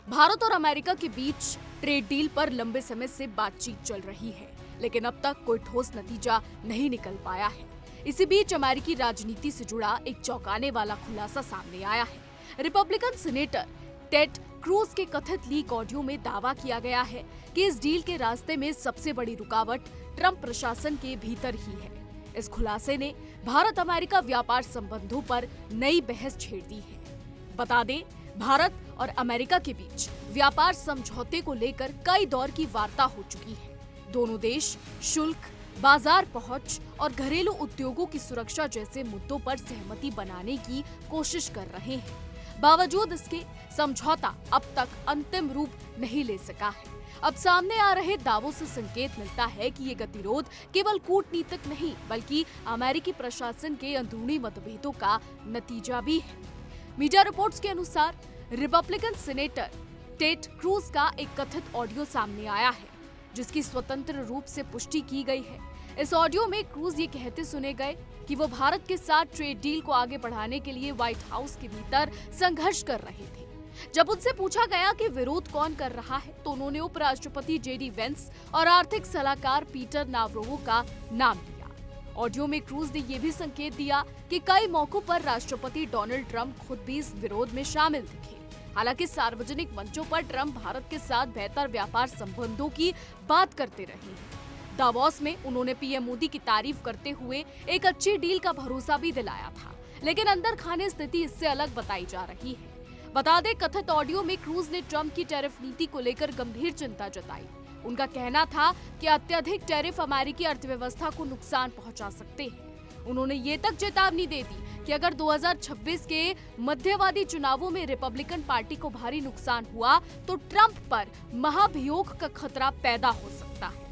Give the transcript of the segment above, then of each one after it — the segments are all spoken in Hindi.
भारत और अमेरिका के बीच ट्रेड डील पर लंबे समय से बातचीत चल रही है, लेकिन अब तक कोई ठोस नतीजा नहीं निकल पाया है। इसी बीच अमेरिकी राजनीति से जुड़ा एक चौंकाने वाला खुलासा सामने आया है। रिपब्लिकन सीनेटर टेड क्रूज के कथित लीक ऑडियो में दावा किया गया है कि इस डील के रास्ते में सबसे बड़ी रुकावट ट्रंप प्रशासन के भीतर ही है। इस खुलासे ने भारत अमेरिका व्यापार संबंधों पर नई बहस छेड़ दी है। बता दें, भारत और अमेरिका के बीच व्यापार समझौते को लेकर कई दौर की वार्ता हो चुकी है। दोनों देश शुल्क, बाजार पहुंच और घरेलू उद्योगों की सुरक्षा जैसे मुद्दों पर सहमति बनाने की कोशिश कर रहे हैं। बावजूद इसके समझौता अब तक अंतिम रूप नहीं ले सका है। अब सामने आ रहे दावों से संकेत मिलता है कि ये गतिरोध केवल कूटनीतिक नहीं, बल्कि अमेरिकी प्रशासन के अंदरूनी मतभेदों का नतीजा भी है। मीडिया रिपोर्ट्स के अनुसार रिपब्लिकन सीनेटर टेड क्रूज का एक कथित ऑडियो सामने आया है, जिसकी स्वतंत्र रूप से पुष्टि की गई है। इस ऑडियो में क्रूज ये कहते सुने गए कि वो भारत के साथ ट्रेड डील को आगे बढ़ाने के लिए व्हाइट हाउस के भीतर संघर्ष कर रहे थे। जब उनसे पूछा गया कि विरोध कौन कर रहा है, तो उन्होंने उपराष्ट्रपति जेडी वेंस और आर्थिक सलाहकार पीटर नावरोवो का नाम लिया। ऑडियो में क्रूज ने यह भी संकेत दिया कि कई मौकों पर राष्ट्रपति डोनाल्ड ट्रंप खुद भी इस विरोध में शामिल दिखे। हालांकि सार्वजनिक मंचों पर ट्रंप भारत के साथ बेहतर व्यापार संबंधों की बात करते रहे हैं। दावोस में उन्होंने पीएम मोदी की तारीफ करते हुए एक अच्छी डील का भरोसा भी दिलाया था, लेकिन अंदर खाने स्थिति इससे अलग बताई जा रही है। बता दें, कथित ऑडियो में क्रूज ने ट्रंप की टैरिफ नीति को लेकर गंभीर चिंता जताई। उनका कहना था कि अत्यधिक टैरिफ अमेरिकी अर्थव्यवस्था को नुकसान पहुंचा सकते हैं। उन्होंने ये तक चेतावनी दे दी कि अगर 2026 के मध्यवादी चुनावों में रिपब्लिकन पार्टी को भारी नुकसान हुआ तो ट्रंप पर महाभियोग का खतरा पैदा हो सकता है।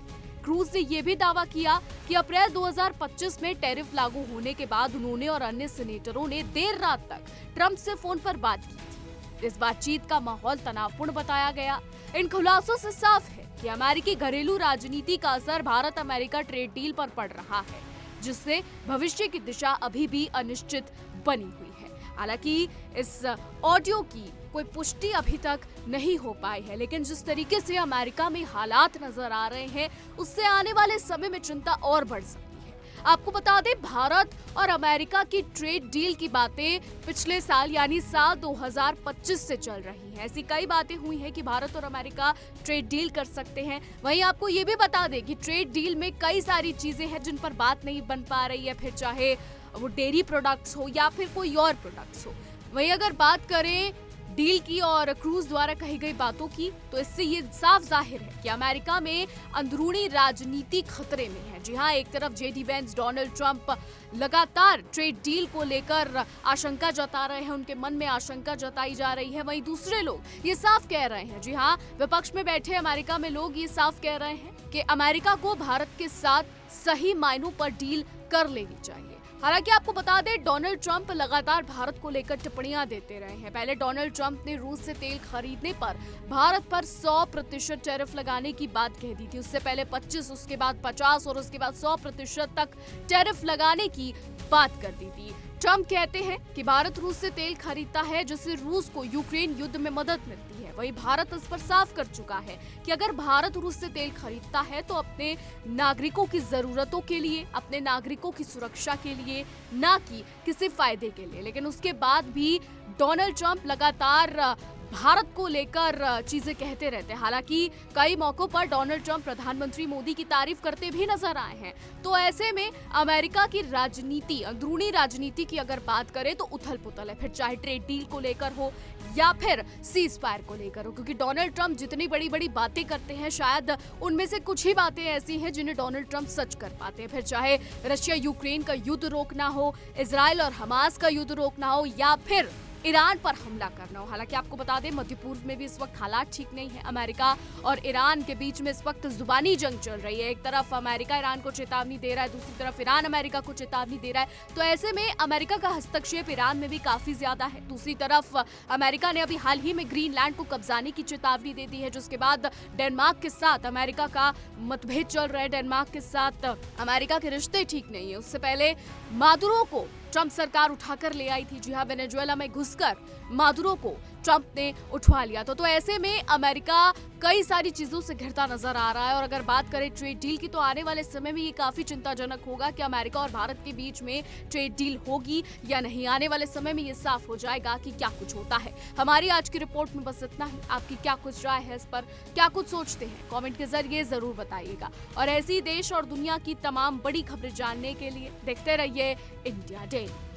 क्रूज ने यह भी दावा किया कि अप्रैल 2025 में टैरिफ लागू होने के बाद उन्होंने और अन्य सीनेटरों ने देर रात तक ट्रंप से फोन पर बात की थी। इस बातचीत का माहौल तनावपूर्ण बताया गया। इन खुलासों से साफ है कि अमेरिकी घरेलू राजनीति का असर भारत अमेरिका ट्रेड डील पर पड़ रहा है, जिससे भविष्य की दिशा अभी भी अनिश्चित बनी हुई है। हालांकि इस ऑडियो की कोई पुष्टि अभी तक नहीं हो पाई है, लेकिन जिस तरीके से अमेरिका में हालात नजर आ रहे हैं, उससे आने वाले समय में चिंता और बढ़ सकती है। आपको बता दें, भारत और अमेरिका की ट्रेड डील की बातें पिछले साल यानी साल 2025 से चल रही हैं। ऐसी कई बातें हुई हैं कि भारत और अमेरिका ट्रेड डील कर सकते हैं। वहीं आपको ये भी बता दें कि ट्रेड डील में कई सारी चीजें हैं जिन पर बात नहीं बन पा रही है, फिर चाहे वो डेयरी प्रोडक्ट्स हो या फिर कोई और प्रोडक्ट्स हो। वहीं अगर बात करें डील की और क्रूज द्वारा कही गई बातों की, तो इससे ये साफ जाहिर है कि अमेरिका में अंदरूनी राजनीति खतरे में है। जी हाँ, एक तरफ जेडी वेंस, डोनाल्ड ट्रंप लगातार ट्रेड डील को लेकर आशंका जता रहे हैं, उनके मन में आशंका जताई जा रही है। वहीं दूसरे लोग ये साफ कह रहे हैं, जी हाँ, विपक्ष में बैठे अमेरिका में लोग ये साफ कह रहे हैं कि अमेरिका को भारत के साथ सही मायनों पर डील कर लेनी चाहिए। हालांकि आपको बता दें, डोनाल्ड ट्रंप लगातार भारत को लेकर टिप्पणियां देते रहे हैं। पहले डोनाल्ड ट्रंप ने रूस से तेल खरीदने पर भारत पर 100% टैरिफ लगाने की बात कह दी थी। उससे पहले 25, उसके बाद 50 और उसके बाद 100% तक टैरिफ लगाने की बात कर दी थी। ट्रंप कहते हैं कि भारत रूस से तेल खरीदता है, जिससे रूस को यूक्रेन युद्ध में मदद मिलती है। वहीं भारत इस पर साफ कर चुका है कि अगर भारत रूस से तेल खरीदता है तो अपने नागरिकों की जरूरतों के लिए, अपने नागरिकों की सुरक्षा के लिए, ना कि किसी फायदे के लिए। लेकिन उसके बाद भी डोनाल्ड ट्रंप लगातार भारत को लेकर चीजें कहते रहते हैं। हालांकि कई मौकों पर डोनाल्ड ट्रंप प्रधानमंत्री मोदी की तारीफ करते भी नजर आए हैं। तो ऐसे में अमेरिका की राजनीति, अंदरूनी राजनीति की अगर बात करें तो उथल पुथल है, फिर चाहे ट्रेड डील को लेकर हो या फिर सीज फायर को लेकर हो। क्योंकि डोनाल्ड ट्रंप जितनी बड़ी बड़ी बातें करते हैं, शायद उनमें से कुछ ही बातें ऐसी हैं जिन्हें डोनाल्ड ट्रंप सच कर पाते हैं। फिर चाहे रशिया यूक्रेन का युद्ध रोकना हो, इजराइल और हमास का युद्ध रोकना हो या फिर ईरान पर हमला करना हो। हालांकि आपको बता दें, मध्य पूर्व में भी इस वक्त हालात ठीक नहीं है। अमेरिका और ईरान के बीच में इस वक्त जुबानी जंग चल रही है। एक तरफ अमेरिका ईरान को चेतावनी दे रहा है, दूसरी तरफ ईरान अमेरिका को चेतावनी दे रहा है। तो ऐसे में अमेरिका का हस्तक्षेप ईरान में भी काफी ज्यादा है। दूसरी तरफ अमेरिका ने अभी हाल ही में ग्रीनलैंड को कब्जाने की चेतावनी दे दी है, जिसके बाद डेनमार्क के साथ अमेरिका का मतभेद चल रहा है। डेनमार्क के साथ अमेरिका के रिश्ते ठीक नहीं है। उससे पहले मादुरो को ट्रंप सरकार उठाकर ले आई थी। जी हाँ, वेनेजुएला में घुसकर मादुरो को ट्रंप ने उठवा लिया। तो ऐसे में अमेरिका कई सारी चीजों से घिरता नजर आ रहा है। और अगर बात करें ट्रेड डील की, तो आने वाले समय में ये काफी चिंताजनक होगा कि अमेरिका और भारत के बीच में ट्रेड डील होगी या नहीं। आने वाले समय में ये साफ हो जाएगा कि क्या कुछ होता है। हमारी आज की रिपोर्ट में बस इतना ही। आपकी क्या कुछ राय है इस पर, क्या कुछ सोचते हैं, कमेंट के जरिए जरूर बताइएगा। और ऐसी देश और दुनिया की तमाम बड़ी खबरें जानने के लिए देखते रहिए इंडिया डेली।